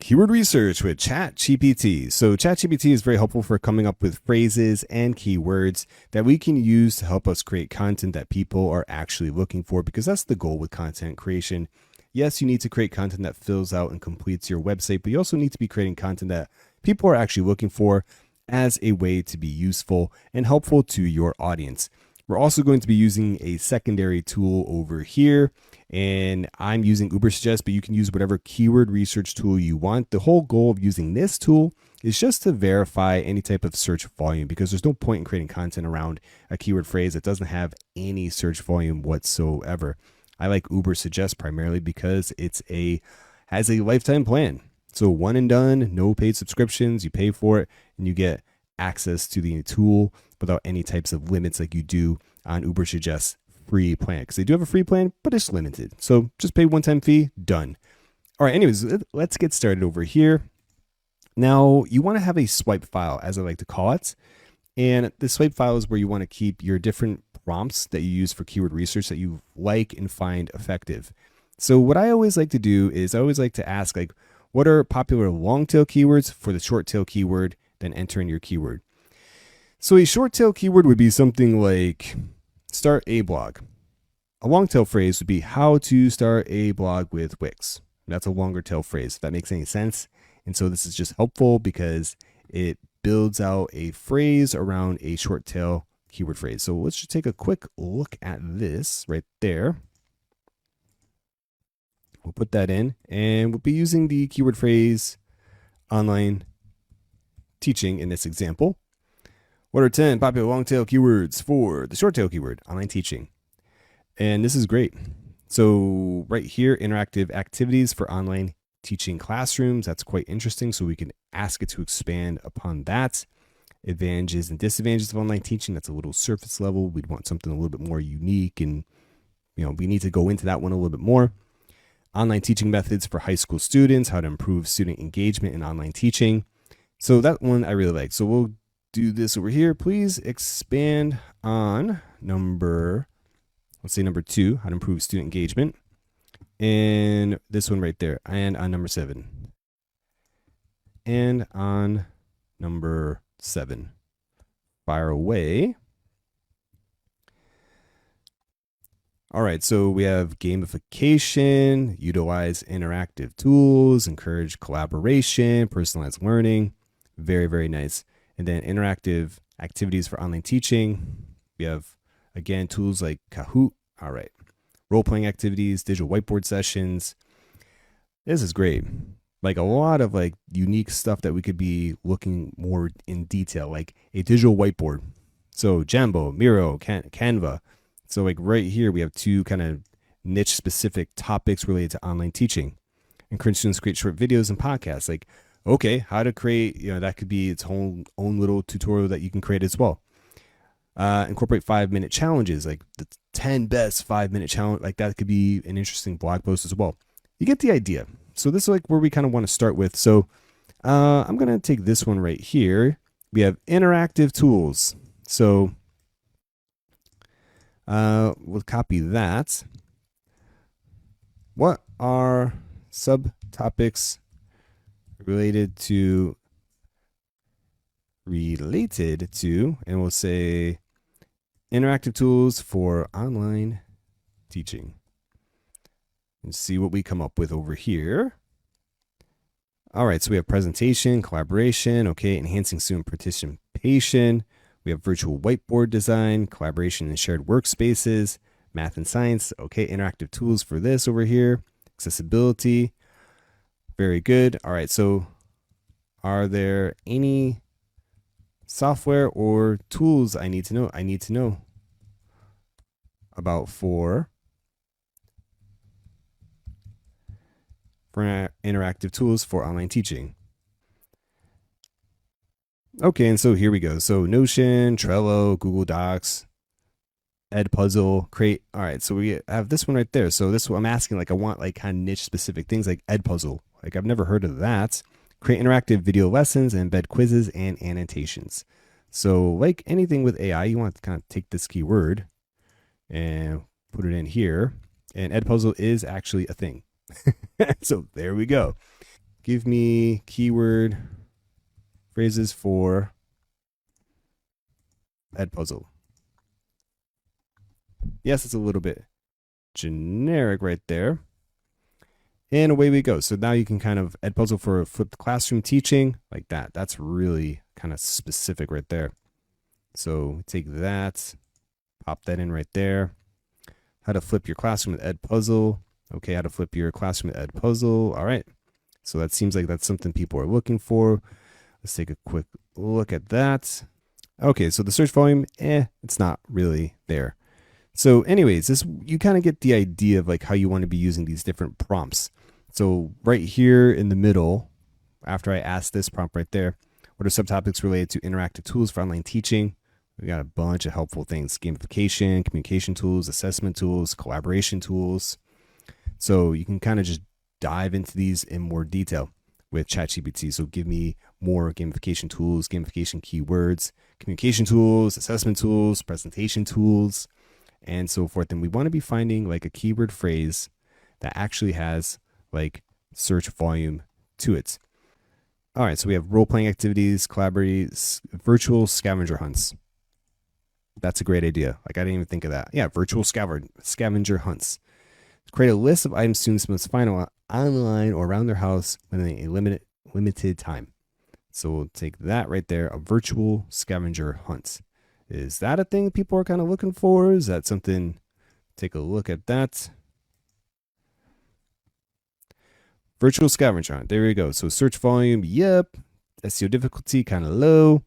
Keyword research with ChatGPT. So ChatGPT is very helpful for coming up with phrases and keywords that we can use to help us create content that people are actually looking for, because that's the goal with content creation. Yes, you need to create content that fills out and completes your website, but you also need to be creating content that people are actually looking for as a way to be useful and helpful to your audience. We're also going to be using a secondary tool over here, and I'm using Ubersuggest, but you can use whatever keyword research tool you want. The whole goal of using this tool is just to verify any type of search volume, because there's no point in creating content around a keyword phrase that doesn't have any search volume whatsoever. I like Ubersuggest primarily because has a lifetime plan. So one and done, no paid subscriptions, you pay for it and you get access to the tool without any types of limits like you do on Ubersuggest free plan, because they do have a free plan, but it's limited. So just pay one-time fee, done. All right, anyways, let's get started over here. Now, you want to have a swipe file, as I like to call it. And the swipe file is where you want to keep your different prompts that you use for keyword research that you like and find effective. So what I always like to do is I always like to ask, like, what are popular long tail keywords for the short tail keyword, then enter in your keyword. So a short tail keyword would be something like start a blog. A long tail phrase would be how to start a blog with Wix. That's a longer tail phrase, if that makes any sense. And so this is just helpful because it builds out a phrase around a short tail keyword phrase. So let's just take a quick look at this right there. We'll put that in, and we'll be using the keyword phrase online teaching in this example. What are 10 popular long tail keywords for the short tail keyword, online teaching? And this is great. So right here, interactive activities for online teaching classrooms. That's quite interesting. So we can ask it to expand upon that. Advantages and disadvantages of online teaching. That's a little surface level. We'd want something a little bit more unique, and we need to go into that one a little bit more. Online teaching methods for high school students, how to improve student engagement in online teaching. So that one I really like. So we'll do this over here. Please expand on let's say number 2, how to improve student engagement. And this one right there, and on number 7. And on number 7. Fire away. All right, so we have gamification, utilize interactive tools, encourage collaboration, personalized learning. Very, very nice. And then interactive activities for online teaching. We have, again, tools like Kahoot. All right. Role-playing activities, digital whiteboard sessions. This is great. Like a lot of like unique stuff that we could be looking more in detail, like a digital whiteboard. So Jambo, Miro, Canva. So like right here, we have 2 kind of niche specific topics related to online teaching. Encourage students to create short videos and podcasts. Like, okay, how to create, that could be its own little tutorial that you can create as well. Incorporate 5-minute challenges, like the 10 best 5-minute challenge. Like that could be an interesting blog post as well. You get the idea. So this is like where we kind of want to start with. So I'm going to take this one right here. We have interactive tools. So we'll copy that. What are subtopics related to, and we'll say interactive tools for online teaching, and see what we come up with over here. All right, so we have presentation, collaboration, okay, enhancing student participation. We have virtual whiteboard design, collaboration in shared workspaces, math and science, okay, interactive tools for this over here, accessibility. Very good. All right, so are there any software or tools I need to know about for interactive tools for online teaching? Okay, and so here we go. So Notion, Trello, Google Docs, Edpuzzle, Create. All right, so we have this one right there. So this one I'm asking, like I want like kind of niche specific things like Edpuzzle. Like I've never heard of that. Create interactive video lessons and embed quizzes and annotations. So like anything with AI, you want to kind of take this keyword and put it in here. And Edpuzzle is actually a thing. So there we go. give me keyword phrases for Edpuzzle. Yes, it's a little bit generic right there. And away we go. So now you can kind of Edpuzzle for flipped classroom teaching like that. That's really kind of specific right there. So take that, pop that in right there. How to flip your classroom with Edpuzzle. Okay, how to flip your classroom with Edpuzzle. All right. So that seems like that's something people are looking for. Let's take a quick look at that. Okay, so the search volume, it's not really there. So anyways, you kind of get the idea of like how you want to be using these different prompts. So right here in the middle, after I asked this prompt right there, what are subtopics related to interactive tools for online teaching? We got a bunch of helpful things: gamification, communication tools, assessment tools, collaboration tools. So you can kind of just dive into these in more detail with ChatGPT. So give me more gamification tools, gamification keywords, communication tools, assessment tools, presentation tools, and so forth. And we want to be finding like a keyword phrase that actually has like search volume to it. All right, so we have role-playing activities, collaborative, virtual scavenger hunts. That's a great idea. Like I didn't even think of that. Yeah, virtual scavenger hunts. Create a list of items students must find online or around their house within a limited time. So we'll take that right there, a virtual scavenger hunt. Is that a thing people are kind of looking for? Is that something? Take a look at that. Virtual scavenger hunt. There we go. So search volume, yep. SEO difficulty, kind of low.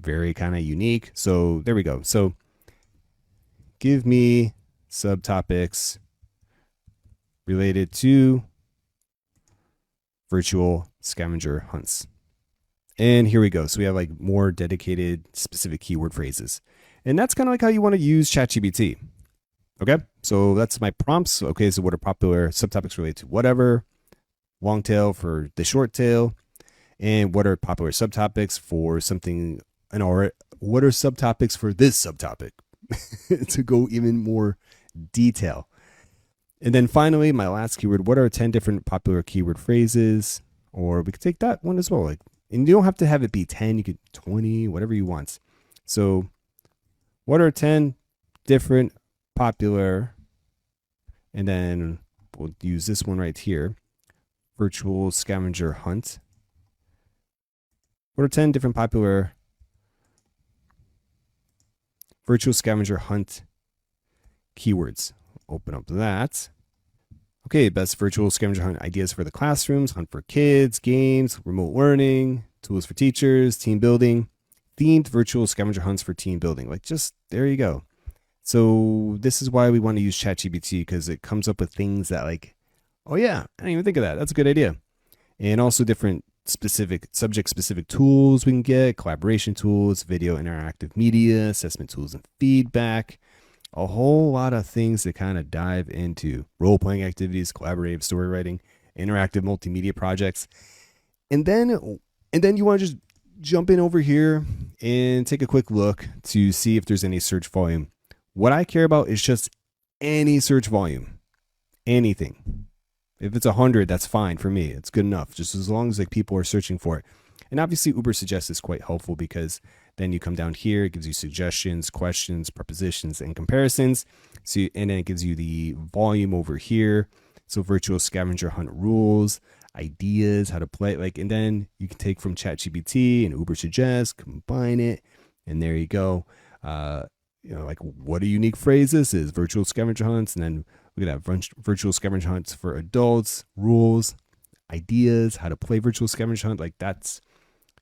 Very kind of unique. So there we go. So give me subtopics related to virtual scavenger hunts. And here we go. So we have like more dedicated specific keyword phrases. And that's kind of like how you want to use ChatGPT. Okay, so that's my prompts. Okay, so what are popular subtopics related to whatever? Long tail for the short tail. And what are popular subtopics for something, or what are subtopics for this subtopic? To go even more detail. And then finally, my last keyword, what are 10 different popular keyword phrases? Or we could take that one as well. Like, and you don't have to have it be 10, you could 20, whatever you want. So what are 10 different popular, and then we'll use this one right here, virtual scavenger hunt. What are 10 different popular virtual scavenger hunt keywords? Open up that. Okay, best virtual scavenger hunt ideas for the classrooms: hunt for kids, games, remote learning, tools for teachers, team building, themed virtual scavenger hunts for team building. Like, just there you go. So this is why we want to use ChatGPT, because it comes up with things that like, oh yeah, I didn't even think of that. That's a good idea. And also different specific subject specific tools we can get: collaboration tools, video interactive media, assessment tools and feedback. A whole lot of things to kind of dive into: role-playing activities, collaborative story writing, interactive multimedia projects. And then you want to just jump in over here and take a quick look to see if there's any search volume. What I care about is just any search volume, anything. If it's 100, that's fine for me. It's good enough, just as long as like people are searching for it. And obviously Uber Suggest is quite helpful, because then you come down here, it gives you suggestions, questions, prepositions, and comparisons. So and then it gives you the volume over here. So virtual scavenger hunt rules, ideas, how to play, like, and then you can take from ChatGPT and Uber Suggest, combine it, and there you go. Like, what a unique phrase this is: virtual scavenger hunts. And then look at that, virtual scavenger hunts for adults, rules, ideas, how to play virtual scavenger hunt. Like, that's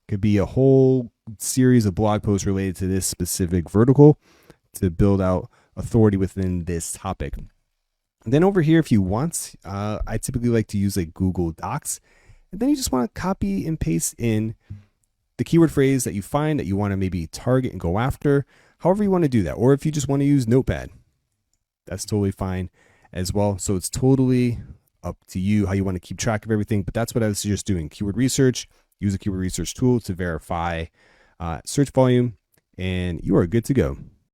could be a whole series of blog posts related to this specific vertical to build out authority within this topic. And then over here, if you want, I typically like to use like Google Docs. And then you just want to copy and paste in the keyword phrase that you find that you want to maybe target and go after, however you want to do that. Or if you just want to use Notepad, that's totally fine as well. So it's totally up to you how you want to keep track of everything. But that's what I was just doing: keyword research. Use a keyword research tool to verify search volume, and you are good to go.